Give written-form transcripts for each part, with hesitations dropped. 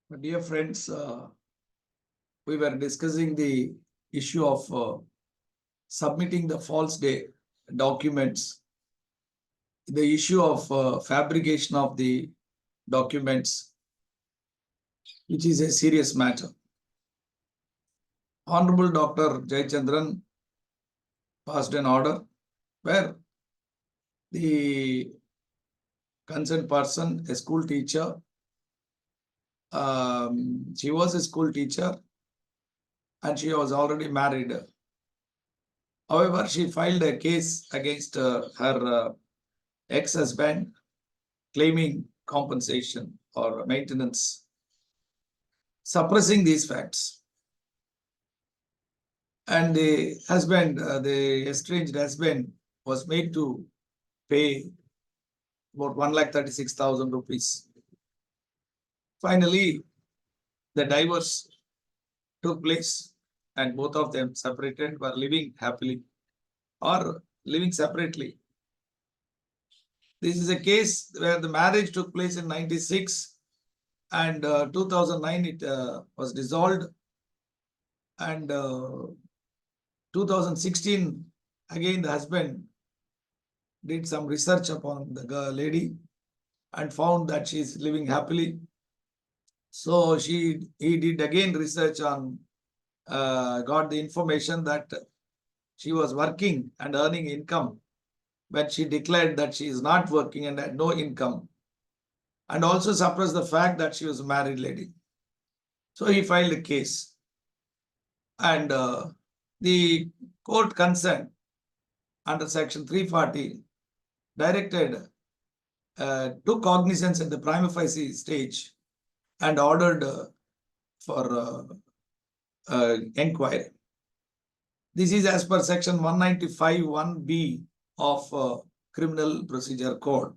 Dear friends, we were discussing the issue of submitting the false documents, the issue of fabrication of the documents, which is a serious matter. Honorable Dr. Jayachandran passed an order where the concerned person, a school teacher, she was a school teacher and she was already married. However, she filed a case against her ex-husband claiming compensation or maintenance, suppressing these facts. And the husband, the estranged husband, was made to pay about 1,36,000 rupees. Finally, the divorce took place and both of them separated, were living happily or living separately. This is a case where the marriage took place in 96 and 2009 it was dissolved, and 2016 again the husband did some research upon the lady and found that she is living happily. So he did again research on, got the information that she was working and earning income, but she declared that she is not working and had no income, and also suppressed the fact that she was a married lady. So he filed a case, and the court concerned under section 340 directed, took cognizance at the prima facie stage and ordered for inquiry. This is as per section 195 1B of Criminal Procedure Code.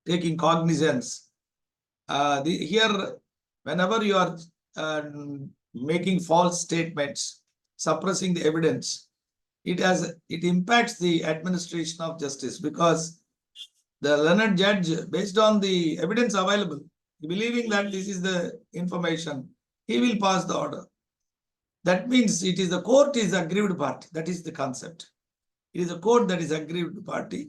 Taking cognizance. Here, whenever you are making false statements, suppressing the evidence, it impacts the administration of justice, because the learned judge, based on the evidence available, believing that this is the information, he will pass the order. That means it is the court is aggrieved party. That is the concept. It is a court that is aggrieved party,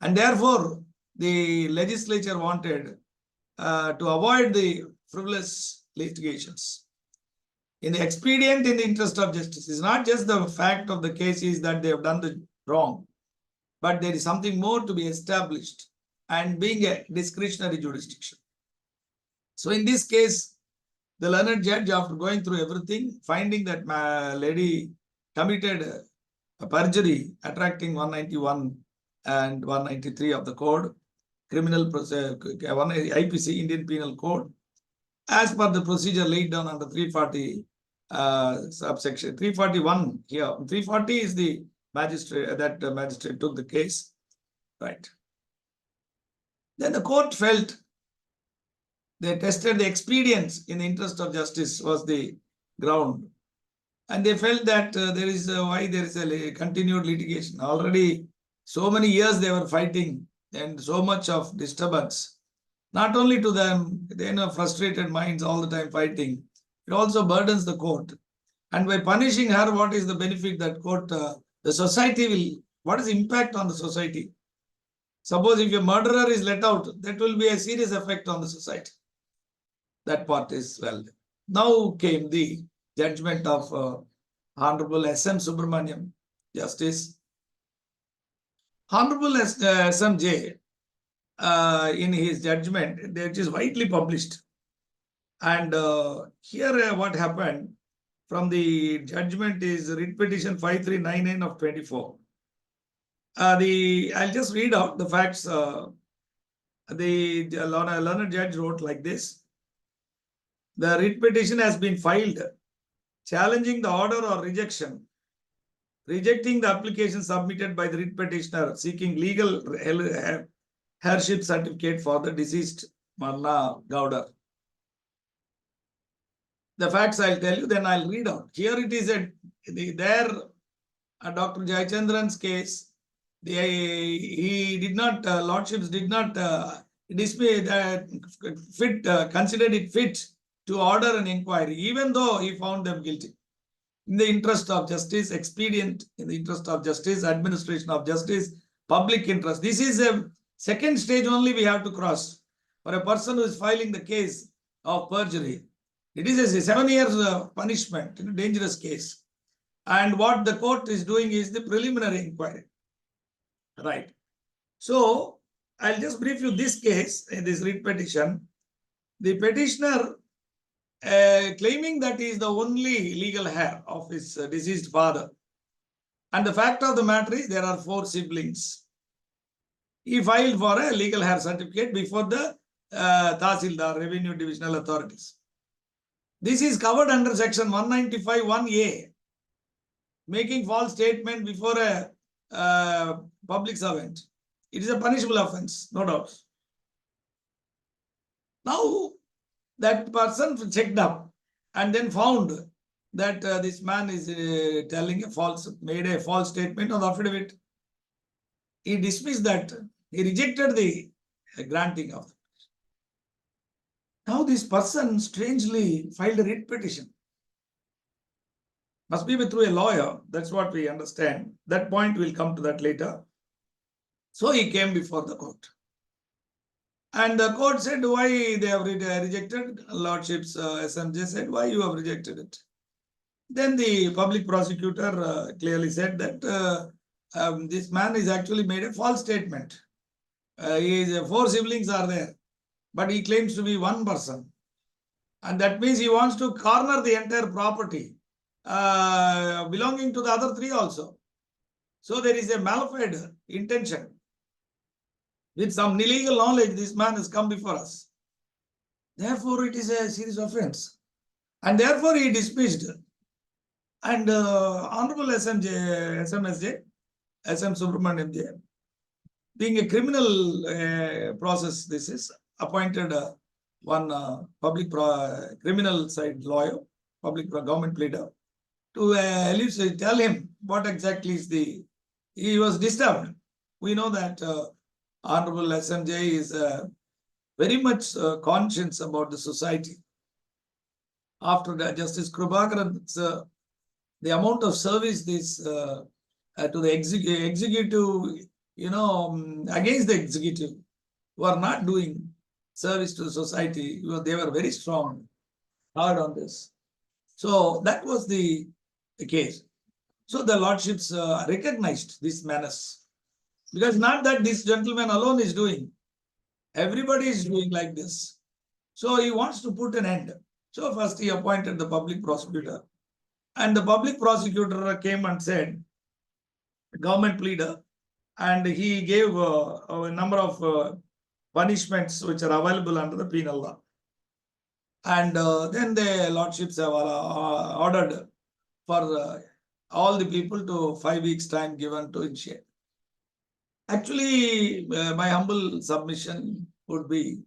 and therefore the legislature wanted to avoid the frivolous litigations. In the expedient, in the interest of justice, it's not just the fact of the case is that they have done the wrong, but there is something more to be established, and being a discretionary jurisdiction. So in this case, the learned judge, after going through everything, finding that my lady committed a perjury, attracting 191 and 193 of the code, criminal procedure, IPC, Indian Penal Code, as per the procedure laid down under 340 subsection 341 here. 340 is the magistrate, that magistrate took the case, right? Then the court felt, they tested the expedience in the interest of justice was the ground, and they felt that there is why there is a continued litigation. Already so many years they were fighting, and so much of disturbance, not only to them, they know frustrated minds all the time fighting. It also burdens the court, and by punishing her, what is the benefit that court, the society will, what is the impact on the society? Suppose if a murderer is let out, that will be a serious effect on the society. That part is well. Now came the judgment of Honorable Smsubramaniam, Justice. Honorable SMJ, in his judgment, that is widely published. And here what happened from the judgment is writ petition 5399 of 24. I'll just read out the facts. The learned judge wrote like this. The writ petition has been filed challenging the order or rejecting the application submitted by the writ petitioner seeking legal heirship certificate for the deceased Marna Gowder. The facts I'll tell you, then I'll read out. Here it is Dr. Jayachandran's case. He did not, Lordships did not considered it fit to order an inquiry, even though he found them guilty. In the interest of justice, expedient, in the interest of justice, administration of justice, public interest. This is a second stage only we have to cross. For a person who is filing the case of perjury, it is a 7 years punishment in a dangerous case. And what the court is doing is the preliminary inquiry. Right. So I'll just brief you this case, in this writ petition. The petitioner claiming that he is the only legal heir of his deceased father. And the fact of the matter is there are 4 siblings. He filed for a legal heir certificate before the Tahsildar, Revenue Divisional Authorities. This is covered under section 195 1A, making false statement before a public servant. It is a punishable offense, no doubt. Now, that person checked up and then found that this man is made a false statement on the affidavit. He dismissed that. He rejected the granting of it. Now this person strangely filed a writ petition. Must be through a lawyer. That's what we understand. That point will come to that later. So he came before the court. And the court said, why they have rejected? Lordship's SMJ said, why you have rejected it? Then the public prosecutor clearly said that this man is actually made a false statement. 4 siblings are there, but he claims to be one person. And that means he wants to corner the entire property belonging to the other 3 also. So there is a malafide intention. With some illegal knowledge, this man has come before us. Therefore, it is a serious offense. And therefore, he dismissed. And Honorable SMSJ, Smsubramaniam, being a criminal process, this is appointed one public criminal side lawyer, public government pleader, to tell him what exactly is he was disturbed. We know that Honorable SMJ is very much conscious about the society. After Justice Krubakaran, the amount of service this to the executive, against the executive, who are not doing service to the society, they were very strong, hard on this. So that was the case. So the lordships recognized this menace. Because not that this gentleman alone is doing. Everybody is doing like this. So he wants to put an end. So first he appointed the public prosecutor. And the public prosecutor came and said, government pleader, and he gave a number of punishments which are available under the penal law. And then the lordships have ordered for all the people to 5 weeks time given to initiate. Actually, my humble submission would be,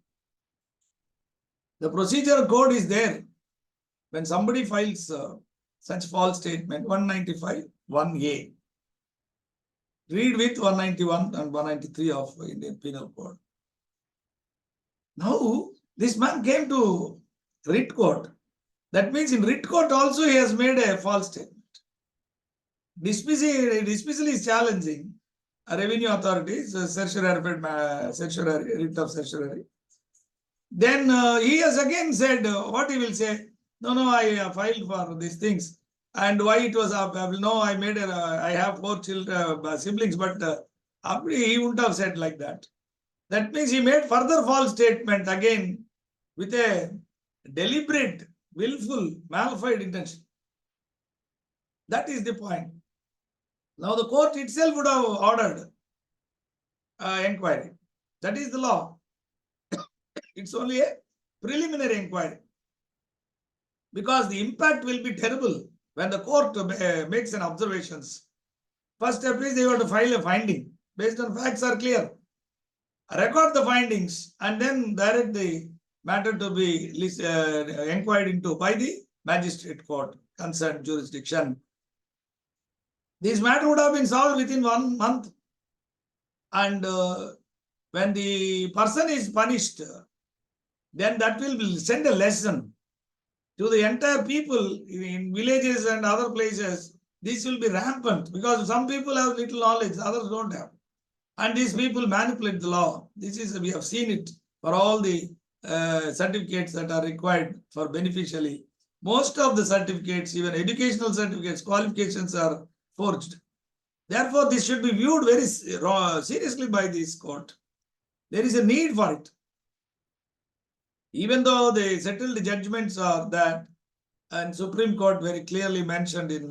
the procedure code is there. When somebody files such false statement, 195 1A. Read with 191 and 193 of Indian Penal Code. Now, this man came to writ court. That means in writ court also he has made a false statement. Dismissal is challenging revenue authorities, certiorari, writ of certiorari. Then he has again said, what he will say, no, I filed for these things. And why it was up? No, I have 4 children, siblings, but he wouldn't have said like that. That means he made further false statement again with a deliberate, willful, malafide intention. That is the point. Now the court itself would have ordered inquiry. That is the law. It's only a preliminary inquiry. Because the impact will be terrible when the court makes an observations. First step is they have to file a finding based on facts are clear. Record the findings and then direct the matter to be inquired into by the magistrate court concerned jurisdiction. This matter would have been solved within 1 month. And when the person is punished, then that will send a lesson to the entire people in villages and other places. This will be rampant because some people have little knowledge, others don't have. And these people manipulate the law. We have seen it for all the certificates that are required for beneficially. Most of the certificates, even educational certificates, qualifications are forged. Therefore, this should be viewed very seriously by this court. There is a need for it. Even though the settled judgments are that, and Supreme Court very clearly mentioned in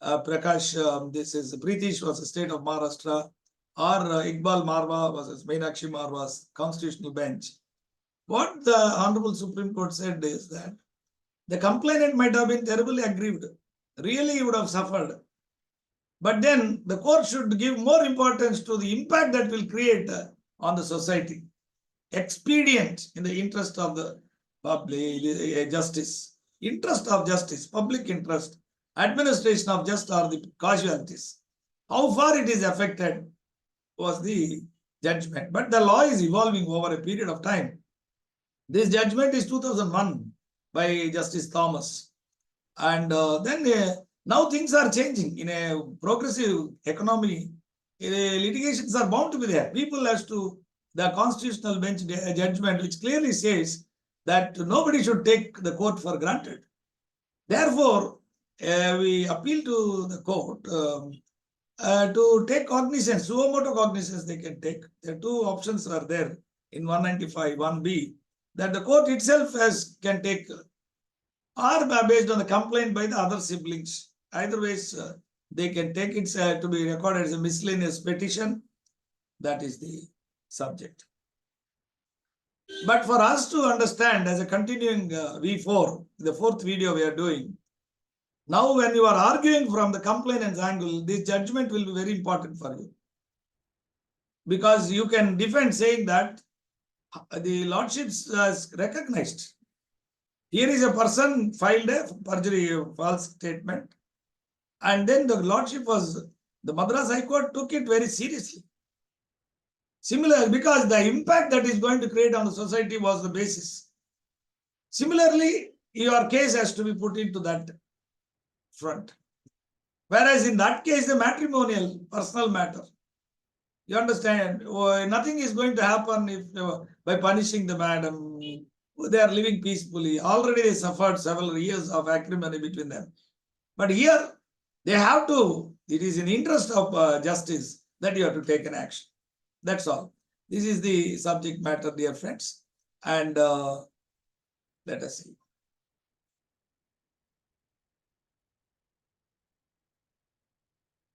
Prakash, this is Pritish was a state of Maharashtra, or Iqbal Marwa versus Meenakshi Marwa's constitutional bench. What the Honorable Supreme Court said is that the complainant might have been terribly aggrieved, really he would have suffered. But then the court should give more importance to the impact that will create on the society. Expedient in the interest of the public justice, interest of justice, public interest, administration of justice are the casualties. How far it is affected was the judgment. But the law is evolving over a period of time. This judgment is 2001 by Justice Thomas. And then now things are changing. In a progressive economy, litigations are bound to be there. People has to, the constitutional bench judgment, which clearly says that nobody should take the court for granted. Therefore, we appeal to the court to take cognizance, suo motu cognizance they can take. The two options are there in 195, 1B, that the court itself can take, or based on the complaint by the other siblings. Either ways, they can take it to be recorded as a miscellaneous petition. That is the subject. But for us to understand as a continuing V4, the fourth video we are doing, now when you are arguing from the complainant's angle, this judgment will be very important for you. Because you can defend saying that the lordships recognized. Here is a person filed a perjury, false statement. And then the lordship was, the Madras High Court took it very seriously. Similar, because the impact that is going to create on the society was the basis. Similarly, your case has to be put into that front. Whereas in that case, the matrimonial, personal matter. You understand? Nothing is going to happen if by punishing the madam. They are living peacefully. Already they suffered several years of acrimony between them. But here, they have to, it is in interest of justice that you have to take an action. That's all. This is the subject matter, dear friends. And let us see.